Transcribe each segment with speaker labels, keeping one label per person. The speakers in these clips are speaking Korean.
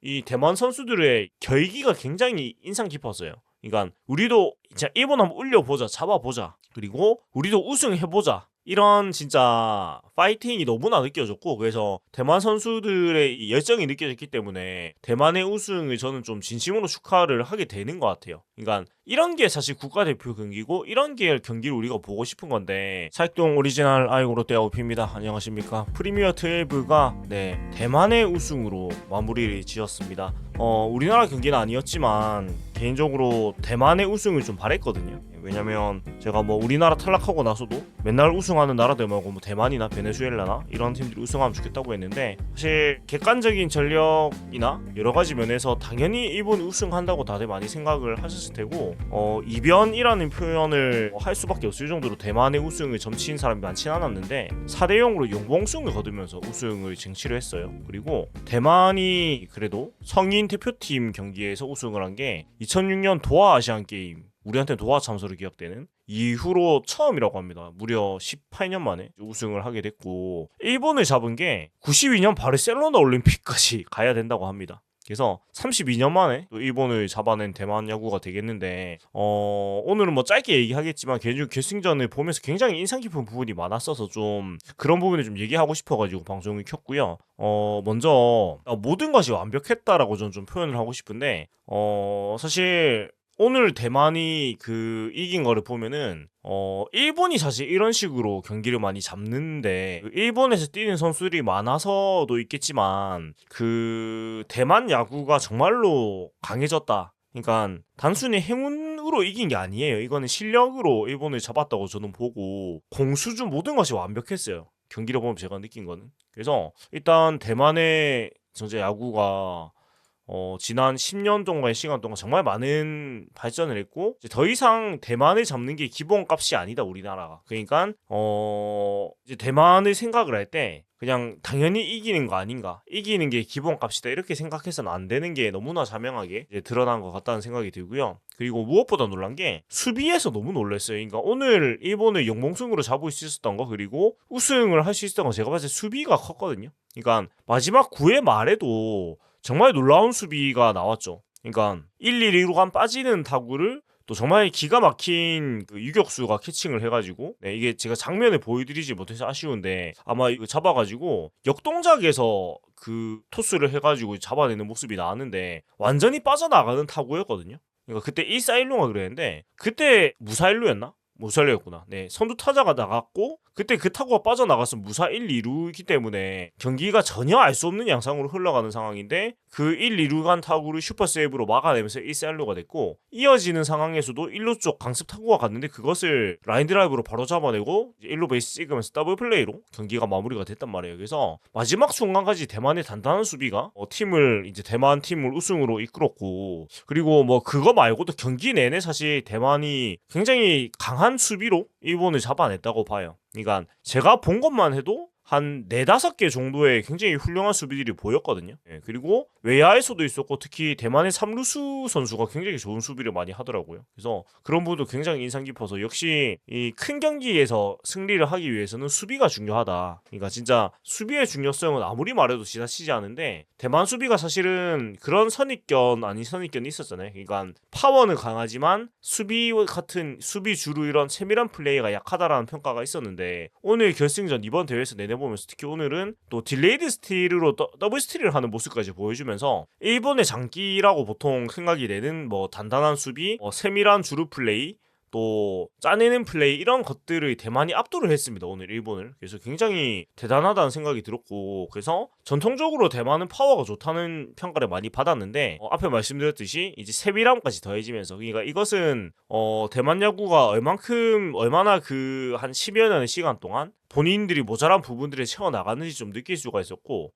Speaker 1: 이 대만 선수들의 결기가 굉장히 인상 깊었어요. 그러니까 우리도 진짜 일본 한번 울려보자, 잡아보자, 그리고 우리도 우승해보자, 이런 진짜 파이팅이 너무나 느껴졌고, 그래서 대만 선수들의 이 열정이 느껴졌기 때문에 대만의 우승을 저는 좀 진심으로 축하를 하게 되는 것 같아요. 그러니까 이런 게 사실 국가대표 경기고 이런 게 경기를 우리가 보고 싶은 건데, 사익동 오리지널 아이고 롯데아웃입니다. 안녕하십니까. 프리미어 12가 대만의 우승으로 마무리를 지었습니다. 우리나라 경기는 아니었지만 개인적으로 대만의 우승을 좀 바랬거든요. 왜냐면 제가 뭐 우리나라 탈락하고 나서도 맨날 우승하는 나라들 말고 뭐 대만이나 베네수엘라나 이런 팀들이 우승하면 좋겠다고 했는데, 사실 객관적인 전력이나 여러 가지 면에서 당연히 일본이 우승한다고 다들 많이 생각을 하셨을 테고, 이변이라는 표현을 할 수밖에 없을 정도로 대만의 우승을 점치는 사람이 많진 않았는데 4대0으로 용봉승을 거두면서 우승을 쟁취를 했어요. 그리고 대만이 그래도 성인 대표팀 경기에서 우승을 한 게 2006년 도하 아시안 게임, 우리한테는 도하 참소로 기억되는 이후로 처음이라고 합니다. 무려 18년 만에 우승을 하게 됐고, 일본을 잡은 게 92년 바르셀로나 올림픽까지 가야 된다고 합니다. 그래서 32년 만에 또 일본을 잡아낸 대만 야구가 되겠는데, 오늘은 뭐 짧게 얘기하겠지만 개인적으로 결승전을 보면서 굉장히 인상 깊은 부분이 많았어서 좀 그런 부분을 좀 얘기하고 싶어가지고 방송을 켰고요. 먼저 모든 것이 완벽했다라고 저는 좀 표현을 하고 싶은데, 사실 오늘 대만이 이긴 거를 보면은 일본이 사실 이런 식으로 경기를 많이 잡는데, 일본에서 뛰는 선수들이 많아서도 있겠지만 대만 야구가 정말로 강해졌다. 그러니까 단순히 행운으로 이긴 게 아니에요. 이거는 실력으로 일본을 잡았다고 저는 보고, 공수주 모든 것이 완벽했어요. 경기를 보면 제가 느낀 거는. 그래서 일단 대만의 전체 야구가 지난 10년 동안의 시간 동안 정말 많은 발전을 했고, 이제 더 이상 대만을 잡는 게 기본값이 아니다, 우리나라가. 그러니까 이제 대만을 생각을 할 때 그냥 당연히 이기는 거 아닌가, 이기는 게 기본값이다, 이렇게 생각해서는 안 되는 게 너무나 자명하게 이제 드러난 것 같다는 생각이 들고요. 그리고 무엇보다 놀란 게 수비에서 너무 놀랐어요. 그러니까 오늘 일본을 용봉승으로 잡을 수 있었던 거, 그리고 우승을 할 수 있었던 거, 제가 봤을 때 수비가 컸거든요. 그러니까 마지막 9회 말에도 정말 놀라운 수비가 나왔죠. 그러니까 1, 2, 2루간 빠지는 타구를 또 정말 기가 막힌 유격수가 캐칭을 해가지고, 이게 제가 장면을 보여드리지 못해서 아쉬운데 아마 이거 잡아가지고 역동작에서 토스를 해가지고 잡아내는 모습이 나왔는데, 완전히 빠져나가는 타구였거든요. 그러니까 그때 1사1루가 그랬는데, 그때 무사1루였나? 무살이었구나. 선두 타자가 나갔고, 그때 그 타구가 빠져나갔으면 무사 1, 2루이기 때문에 경기가 전혀 알 수 없는 양상으로 흘러가는 상황인데, 1, 2루 간 타구를 슈퍼세이브로 막아내면서 1사1루가 됐고, 이어지는 상황에서도 1루 쪽 강습 타구가 갔는데 그것을 라인 드라이브로 바로 잡아내고 1루 베이스 찍으면서 더블 플레이로 경기가 마무리가 됐단 말이에요. 그래서 마지막 순간까지 대만의 단단한 수비가 이제 대만 팀을 우승으로 이끌었고, 그리고 뭐 그거 말고도 경기 내내 사실 대만이 굉장히 강한 수비로 일본을 잡아냈다고 봐요. 그러니까 제가 본 것만 해도 한 4-5개 정도의 굉장히 훌륭한 수비들이 보였거든요. 그리고 외야에서도 있었고, 특히 대만의 삼루수 선수가 굉장히 좋은 수비를 많이 하더라고요. 그래서 그런 부분도 굉장히 인상 깊어서, 역시 이 큰 경기에서 승리를 하기 위해서는 수비가 중요하다. 그러니까 진짜 수비의 중요성은 아무리 말해도 지나치지 않은데, 대만 수비가 사실은 그런 선입견 아닌 선입견이 있었잖아요. 그러니까 파워는 강하지만 수비 같은 수비주로 이런 세밀한 플레이가 약하다라는 평가가 있었는데, 오늘 결승전 이번 대회에서 내내보면서 특히 오늘은 또 딜레이드 스틸로 더블 스틸을 하는 모습까지 보여주면서, 일본의 장기라고 보통 생각이 되는 뭐 단단한 수비, 세밀한 주루 플레이, 또 짜내는 플레이, 이런 것들을 대만이 압도를 했습니다, 오늘 일본을. 그래서 굉장히 대단하다는 생각이 들었고, 그래서 전통적으로 대만은 파워가 좋다는 평가를 많이 받았는데, 앞에 말씀드렸듯이 이제 세밀함까지 더해지면서, 그러니까 이것은 대만 야구가 얼마나 한 10여 년의 시간 동안 본인들이 모자란 부분들을 채워나가는지 좀 느낄 수가 있었고,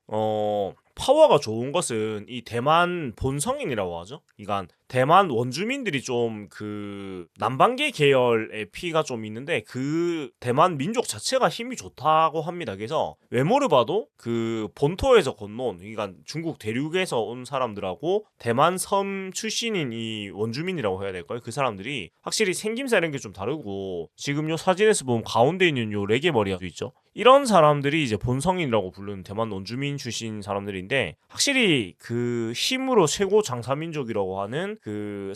Speaker 1: 파워가 좋은 것은 이 대만 본성인이라고 하죠. 그러니까 대만 원주민들이 좀 그 남방계 계열의 피가 좀 있는데 그 대만 민족 자체가 힘이 좋다고 합니다. 그래서 외모를 봐도 그 본토에서 건너온, 그러니까 중국 대륙에서 온 사람들하고 대만 섬 출신인 이 원주민이라고 해야 될까요? 그 사람들이 확실히 생김새 이런 게 좀 다르고, 지금 요 사진에서 보면 가운데 있는 요 레게 머리가 있죠. 이런 사람들이 이제 본성인이라고 부르는 대만 원주민 출신 사람들인데, 확실히 그 힘으로 최고 장사민족이라고 하는 그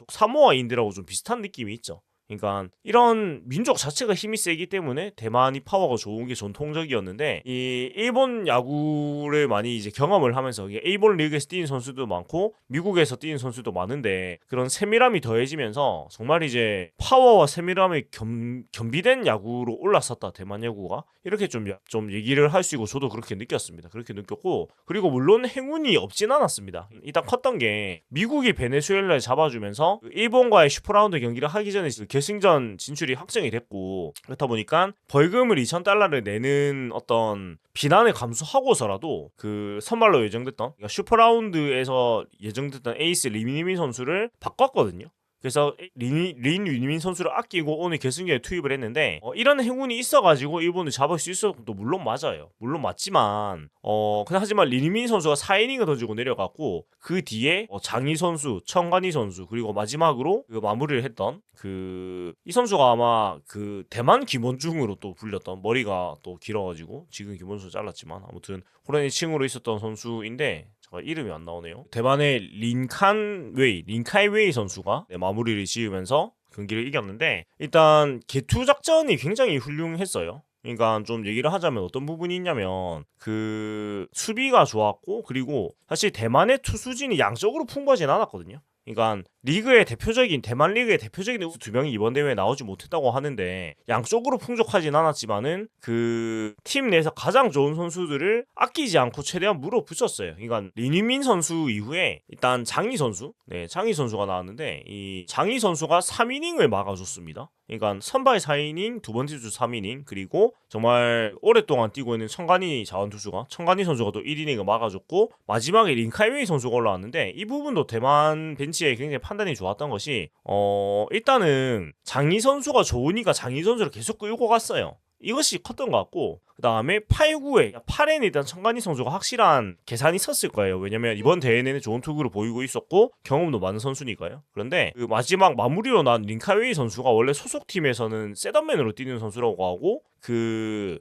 Speaker 1: 사모아인들하고 좀 비슷한 느낌이 있죠. 그러니까 이런 민족 자체가 힘이 세기 때문에 대만이 파워가 좋은 게 전통적이었는데, 이 일본 야구를 많이 이제 경험을 하면서, 일본 리그에서 뛰는 선수도 많고 미국에서 뛰는 선수도 많은데, 그런 세밀함이 더해지면서 정말 이제 파워와 세밀함이 겸비된 야구로 올라섰다 대만 야구가, 이렇게 좀 얘기를 할 수 있고, 저도 그렇게 느꼈습니다. 그렇게 느꼈고, 그리고 물론 행운이 없진 않았습니다. 일단 컸던 게 미국이 베네수엘라를 잡아주면서 일본과의 슈퍼라운드 경기를 하기 전에 결승전 진출이 확정이 됐고, 그렇다 보니까 벌금을 $2,000를 내는 어떤 비난을 감수하고서라도 그 선발로 예정됐던, 그러니까 슈퍼라운드에서 예정됐던 에이스 리미니민 선수를 바꿨거든요. 그래서 린 유니민 선수를 아끼고 오늘 결승전에 투입을 했는데, 이런 행운이 있어가지고 일본을 잡을 수 있었던 것도 물론 맞아요. 물론 맞지만 하지만 린 유니민 선수가 4이닝을 던지고 내려갔고, 그 뒤에 장희 선수, 청관희 선수, 그리고 마지막으로 그 마무리를 했던 이 선수가 아마 그 대만 김원중으로 또 불렸던, 머리가 또 길어가지고 지금 김원중 잘랐지만 아무튼 그런 칭으로 있었던 선수인데, 이름이 안 나오네요. 대만의 린카이웨이 선수가 마무리를 지으면서 경기를 이겼는데, 일단 개투 작전이 굉장히 훌륭했어요. 그러니까 좀 얘기를 하자면 어떤 부분이 있냐면, 그 수비가 좋았고, 그리고 사실 대만의 투수진이 양적으로 풍부하진 않았거든요. 그러니까 대만 리그의 대표적인 우수 2명이 이번 대회에 나오지 못했다고 하는데, 양쪽으로 풍족하진 않았지만은 그 팀 내에서 가장 좋은 선수들을 아끼지 않고 최대한 물어붙였어요. 그러니까 리니민 선수 이후에 일단 장희 선수가 나왔는데, 이 장희 선수가 3이닝을 막아줬습니다. 그러니까 선발 4이닝, 두 번째 주 3이닝, 그리고 정말 오랫동안 뛰고 있는 청관희 선수가 또 1이닝을 막아줬고, 마지막에 린카이웨이 선수가 올라왔는데, 이 부분도 대만 벤치에 굉장히 판단이 좋았던 것이, 일단은 장희 선수가 좋으니까 장희 선수를 계속 끌고 갔어요. 이것이 컸던 것 같고, 그 다음에 8에는 일단 청관희 선수가 확실한 계산이 있었을 거예요. 왜냐면 이번 대회 내내 좋은 투구를 보이고 있었고 경험도 많은 선수니까요. 그런데 그 마지막 마무리로 난 린카웨이 선수가 원래 소속팀에서는 세단맨으로 뛰는 선수라고 하고, 그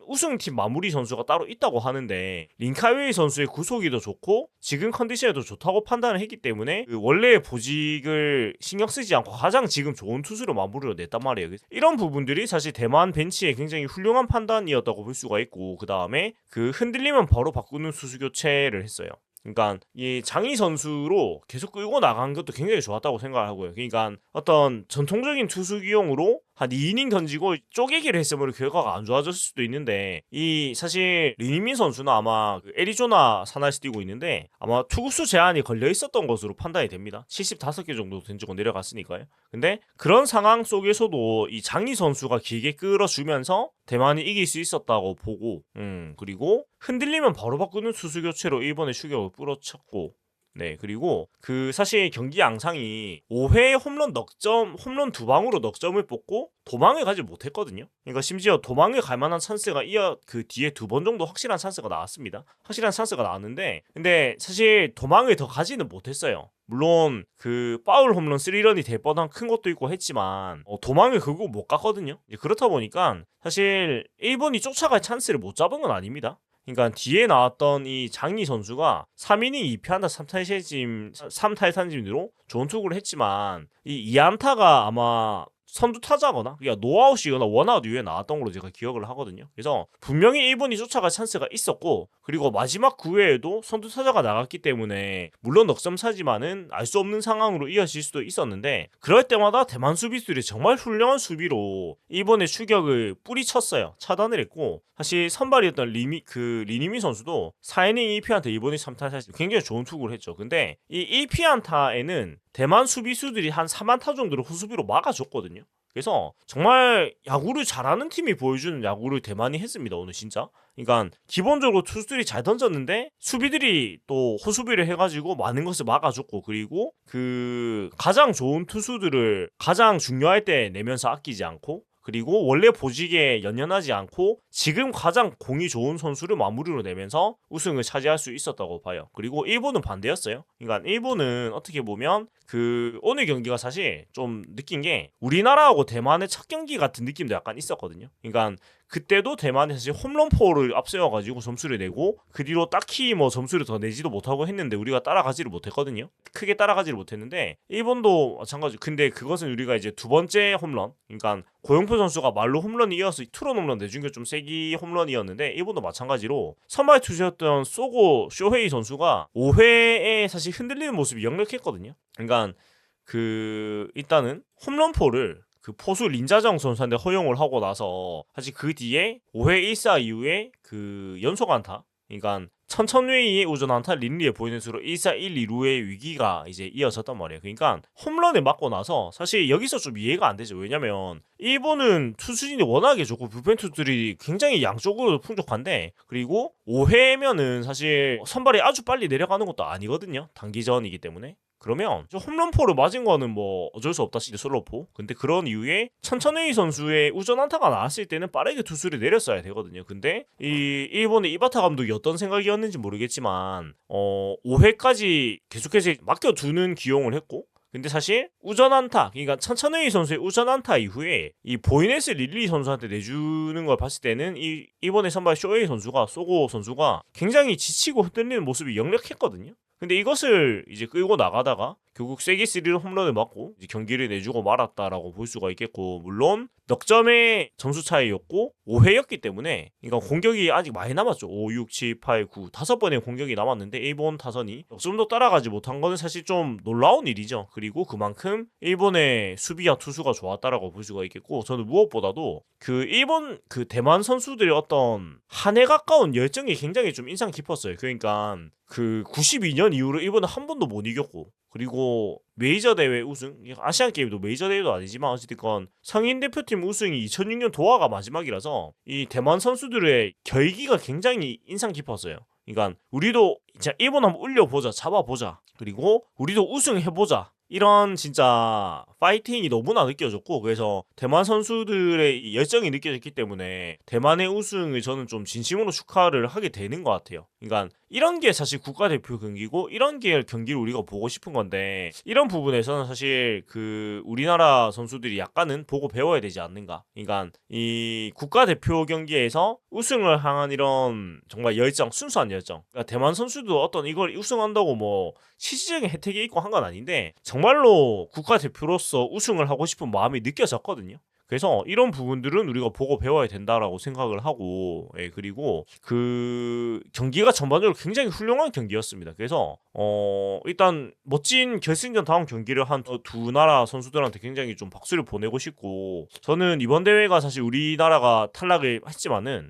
Speaker 1: 우승팀 마무리 선수가 따로 있다고 하는데, 린카웨이 선수의 구속이 더 좋고 지금 컨디션이 더 좋다고 판단을 했기 때문에 그 원래의 보직을 신경 쓰지 않고 가장 지금 좋은 투수로 마무리를 냈단 말이에요. 이런 부분들이 사실 대만 벤치의 굉장히 훌륭한 판단이었다고 볼 수가 있고, 그 다음에 그 흔들리면 바로 바꾸는 투수 교체를 했어요. 그러니까 이 장희 선수로 계속 끌고 나간 것도 굉장히 좋았다고 생각을 하고요. 그러니까 어떤 전통적인 투수 기용으로 한 2이닝 던지고 쪼개기를 했으면 결과가 안 좋아졌을 수도 있는데, 이 사실 리니민 선수는 아마 그 애리조나 산하에서 뛰고 있는데 아마 투구수 제한이 걸려 있었던 것으로 판단이 됩니다. 75개 정도 던지고 내려갔으니까요. 근데 그런 상황 속에서도 이 장희 선수가 길게 끌어주면서 대만이 이길 수 있었다고 보고, 그리고 흔들리면 바로 바꾸는 투수 교체로 일본의 추격을 뿌려쳤고, 네, 그리고 그 사실 경기 양상이 5회 홈런 2방으로 넉점을 뽑고 도망을 가지 못했거든요. 그러니까 심지어 도망을 갈 만한 찬스가 그 뒤에 2번 정도 확실한 찬스가 나왔는데, 근데 사실 도망을 더 가지는 못했어요. 물론 그 파울 홈런 3런이 될 뻔한 큰 것도 있고 했지만 도망을 결국 못 갔거든요. 그렇다 보니까 사실 일본이 쫓아갈 찬스를 못 잡은 건 아닙니다. 그러니까 뒤에 나왔던 이 장희 선수가 3이닝 2피안타 3탈삼진으로 좋은 투구를 했지만, 이 2안타가 아마 선두 타자거나 그냥 노아웃이거나 원아웃 이후에 나왔던 걸로 제가 기억을 하거든요. 그래서 분명히 일본이 쫓아갈 찬스가 있었고, 그리고 마지막 9회에도 선두 타자가 나갔기 때문에 물론 넉점차지만은 알 수 없는 상황으로 이어질 수도 있었는데, 그럴 때마다 대만 수비수들이 정말 훌륭한 수비로 일본의 추격을 뿌리쳤어요. 차단을 했고, 사실 선발이었던 리니미 선수도 4이닝 1피안타 2번이 3탈 굉장히 좋은 투구를 했죠. 근데 이 1피안타에는 대만 수비수들이 한 3안타 정도를 후수비로 막아줬거든요. 그래서 정말 야구를 잘하는 팀이 보여주는 야구를 대만이 했습니다 오늘 진짜. 그러니까 기본적으로 투수들이 잘 던졌는데 수비들이 또 호수비를 해가지고 많은 것을 막아줬고, 그리고 그 가장 좋은 투수들을 가장 중요할 때 내면서 아끼지 않고, 그리고 원래 보직에 연연하지 않고 지금 가장 공이 좋은 선수를 마무리로 내면서 우승을 차지할 수 있었다고 봐요. 그리고 일본은 반대였어요. 그러니까 일본은 어떻게 보면 그 오늘 경기가 사실 좀 느낀 게 우리나라하고 대만의 첫 경기 같은 느낌도 약간 있었거든요. 그러니까 그때도 대만이 사실 홈런포를 앞세워가지고 점수를 내고 그 뒤로 딱히 뭐 점수를 더 내지도 못하고 했는데 우리가 따라가지를 못했거든요. 크게 따라가지를 못했는데 일본도 마찬가지. 근데 그것은 우리가 이제 두 번째 홈런, 그러니까 고영표 선수가 말로 홈런이 이어서 투런 홈런 내준 게 좀 세기 홈런이었는데 일본도 마찬가지로 선발 투수였던 소고 쇼헤이 선수가 5회에 사실 흔들리는 모습이 역력했거든요. 그러니까 그 일단은 홈런포를 그 포수 린자정 선수한테 허용을 하고 나서 사실 그 뒤에 5회 1사 이후에 그 연속 안타, 그러니까 천천웨이의 우전 안타 린리에 보이는 수로 1사 1, 2루의 위기가 이제 이어졌단 말이에요. 그러니까 홈런을 맞고 나서 사실 여기서 좀 이해가 안 되죠. 왜냐면 일본은 투수진이 워낙에 좋고 불펜 투수들이 굉장히 양쪽으로 풍족한데, 그리고 5회면은 사실 선발이 아주 빨리 내려가는 것도 아니거든요. 단기전이기 때문에. 그러면 홈런포를 맞은 거는 뭐 어쩔 수 없다 시대 솔로포. 근데 그런 이후에 천천히 선수의 우전 안타가 나왔을 때는 빠르게 투수를 내렸어야 되거든요. 근데 이 일본의 이바타 감독이 어떤 생각이었는지 모르겠지만 5회까지 계속해서 맡겨두는 기용을 했고, 근데 사실 우전 안타, 그러니까 천천히 선수의 우전 안타 이후에 이 보이네스 릴리 선수한테 내주는 걸 봤을 때는 이 이번에 선발 쇼헤이 선수가 소고 선수가 굉장히 지치고 흔들리는 모습이 역력했거든요. 근데 이것을 이제 끌고 나가다가 결국 세기 3를 홈런을 맞고 이제 경기를 내주고 말았다라고 볼 수가 있겠고, 물론 넉점의 점수 차이였고 5회였기 때문에 그러니까 공격이 아직 많이 남았죠. 5, 6, 7, 8, 9 5번의 공격이 남았는데 일본 타선이 넉점도 따라가지 못한 거는 사실 좀 놀라운 일이죠. 그리고 그만큼 일본의 수비와 투수가 좋았다라고 볼 수가 있겠고, 저는 무엇보다도 그 일본 그 대만 선수들의 어떤 한해 가까운 열정이 굉장히 좀 인상 깊었어요. 그러니까 그 92년 이후로 일본은 한 번도 못 이겼고, 그리고 메이저 대회 우승, 아시안 게임도 메이저 대회도 아니지만 어쨌든 성인 대표팀 우승이 2006년 도하가 마지막이라서 이 대만 선수들의 결기가 굉장히 인상 깊었어요. 그러니까 우리도 진짜 일본 한번 울려보자, 잡아보자, 그리고 우리도 우승해보자, 이런 진짜 파이팅이 너무나 느껴졌고, 그래서 대만 선수들의 열정이 느껴졌기 때문에 대만의 우승을 저는 좀 진심으로 축하를 하게 되는 것 같아요. 그러니까 이런 게 사실 국가대표 경기고 이런 게 경기를 우리가 보고 싶은 건데, 이런 부분에서는 사실 그 우리나라 선수들이 약간은 보고 배워야 되지 않는가. 그러니까 이 국가대표 경기에서 우승을 향한 이런 정말 열정, 순수한 열정. 그러니까 대만 선수도 어떤 이걸 우승한다고 뭐 시시적인 혜택이 있고 한 건 아닌데 정말로 국가대표로서 우승을 하고 싶은 마음이 느껴졌거든요. 그래서 이런 부분들은 우리가 보고 배워야 된다라고 생각을 하고, 예, 그리고 그 경기가 전반적으로 굉장히 훌륭한 경기였습니다. 그래서 일단 멋진 결승전 다음 경기를 한 두 나라 선수들한테 굉장히 좀 박수를 보내고 싶고, 저는 이번 대회가 사실 우리나라가 탈락을 했지만은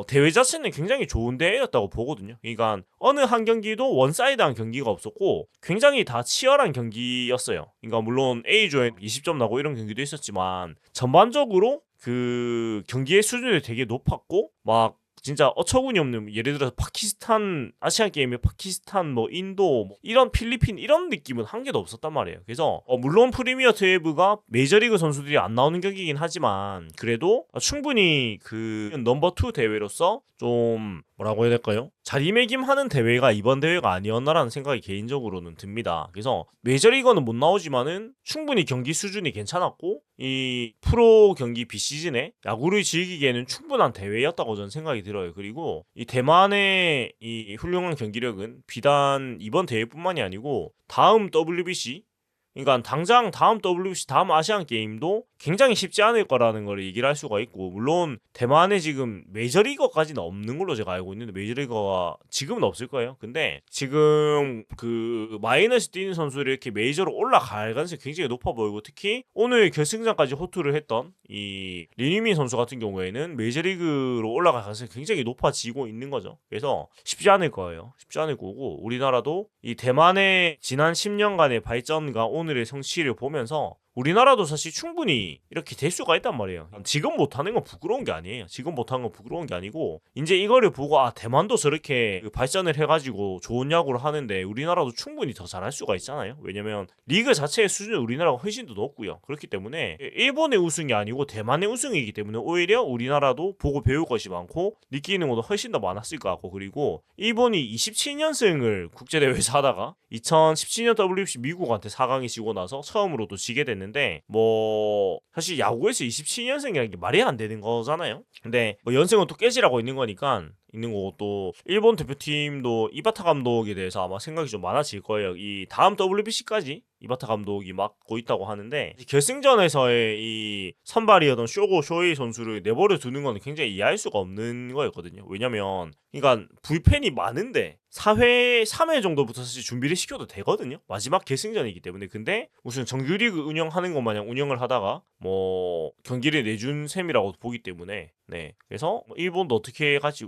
Speaker 1: 대회 자체는 굉장히 좋은 대회였다고 보거든요. 그러니까 어느 한 경기도 원사이드한 경기가 없었고 굉장히 다 치열한 경기였어요. 그러니까 물론 A조에 20점 나고 이런 경기도 있었지만 전반적으로 그 경기의 수준이 되게 높았고, 막 진짜 어처구니 없는, 예를 들어서 파키스탄 아시안 게임에 파키스탄 뭐 인도 뭐 이런 필리핀 이런 느낌은 한 개도 없었단 말이에요. 그래서 물론 프리미어 12가 메이저리그 선수들이 안 나오는 경기긴 하지만 그래도 충분히 그 넘버 2 대회로서 좀 뭐라고 해야 될까요? 자리매김하는 대회가 이번 대회가 아니었나라는 생각이 개인적으로는 듭니다. 그래서 메이저리거는 못 나오지만은 충분히 경기 수준이 괜찮았고 이 프로 경기 비시즌에 야구를 즐기기에는 충분한 대회였다고 저는 생각이 들어요. 그리고 이 대만의 이 훌륭한 경기력은 비단 이번 대회뿐만이 아니고 다음 WBC, 그러니까 당장 다음 WBC 다음 아시안 게임도 굉장히 쉽지 않을 거라는 걸 얘기를 할 수가 있고, 물론 대만에 지금 메이저리거까지는 없는 걸로 제가 알고 있는데 메이저리거가 지금은 없을 거예요. 근데 지금 그 마이너스 뛰는 선수들이 이렇게 메이저로 올라갈 가능성이 굉장히 높아 보이고, 특히 오늘 결승전까지 호투를 했던 이 린유민 선수 같은 경우에는 메이저리그로 올라갈 가능성이 굉장히 높아지고 있는 거죠. 그래서 쉽지 않을 거예요. 쉽지 않을 거고, 우리나라도 이 대만의 지난 10년간의 발전과 오늘의 성취를 보면서 우리나라도 사실 충분히 이렇게 될 수가 있단 말이에요. 지금 못하는 건 부끄러운 게 아니에요. 지금 못하는 건 부끄러운 게 아니고 이제 이거를 보고 대만도 저렇게 발전을 해가지고 좋은 야구를 하는데 우리나라도 충분히 더 잘할 수가 있잖아요. 왜냐면 리그 자체의 수준은 우리나라가 훨씬 더 높고요. 그렇기 때문에 일본의 우승이 아니고 대만의 우승이기 때문에 오히려 우리나라도 보고 배울 것이 많고 느끼는 것도 훨씬 더 많았을 것 같고, 그리고 일본이 27년승을 국제대회에서 하다가 2017년 WBC 미국한테 4강에 지고 나서 처음으로 또 지게 됐는데, 뭐 사실 야구에서 27년승이라는 게 말이 안 되는 거잖아요. 근데 뭐 연승은 또 깨지라고 있는 거니까 있는 거고, 또 일본 대표팀도 이바타 감독에 대해서 아마 생각이 좀 많아질 거예요. 이 다음 WBC까지 이바타 감독이 맡고 있다고 하는데, 결승전에서의 이 선발이었던 쇼고 쇼헤이 선수를 내버려 두는 건 굉장히 이해할 수가 없는 거였거든요. 왜냐면 그러니까 불펜이 많은데 4회, 3회 정도부터 사실 준비를 시켜도 되거든요. 마지막 결승전이기 때문에. 근데 무슨 정규리그 운영하는 것 마냥 운영을 하다가 뭐 경기를 내준 셈이라고 보기 때문에, 네. 그래서 일본도 어떻게 갈지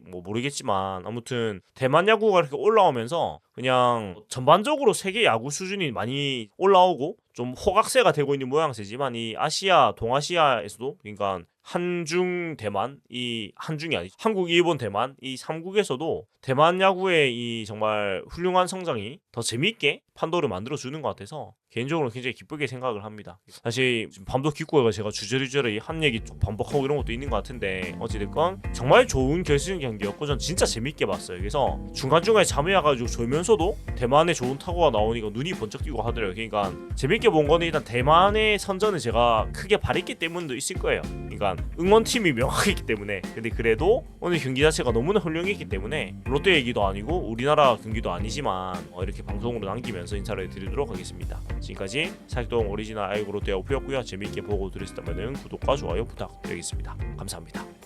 Speaker 1: 뭐 모르겠지만, 아무튼 대만 야구가 이렇게 올라오면서 그냥 전반적으로 세계 야구 수준이 많이 올라오고 좀 호각세가 되고 있는 모양새지만, 이 아시아, 동아시아에서도, 그러니까 한중 대만, 이 한중이 아니죠, 한국, 일본, 대만, 이 3국에서도 대만 야구의 이 정말 훌륭한 성장이 더 재미있게 판도를 만들어주는 것 같아서 개인적으로 굉장히 기쁘게 생각을 합니다. 사실 지금 밤도 깊고요, 제가 주저리주저리 한 얘기 좀 반복하고 이런 것도 있는 것 같은데, 어찌됐건 정말 좋은 결승 경기였고 전 진짜 재밌게 봤어요. 그래서 중간중간에 잠이 와가지고 졸면서도 대만에 좋은 타구가 나오니까 눈이 번쩍 뜨고 하더라고요. 그러니까 재밌게 본 거는 일단 대만의 선전을 제가 크게 바랬기 때문도 있을 거예요. 그러니까 응원팀이 명확했기 때문에. 근데 그래도 오늘 경기 자체가 너무나 훌륭했기 때문에 롯데 얘기도 아니고 우리나라 경기도 아니지만 이렇게 방송으로 남기면서 인사를 드리도록 하겠습니다. 지금까지 사직동 오리지널 아이고 롯데 야구였고요. 재밌게 보고 들으셨다면 구독과 좋아요 부탁드리겠습니다. 감사합니다.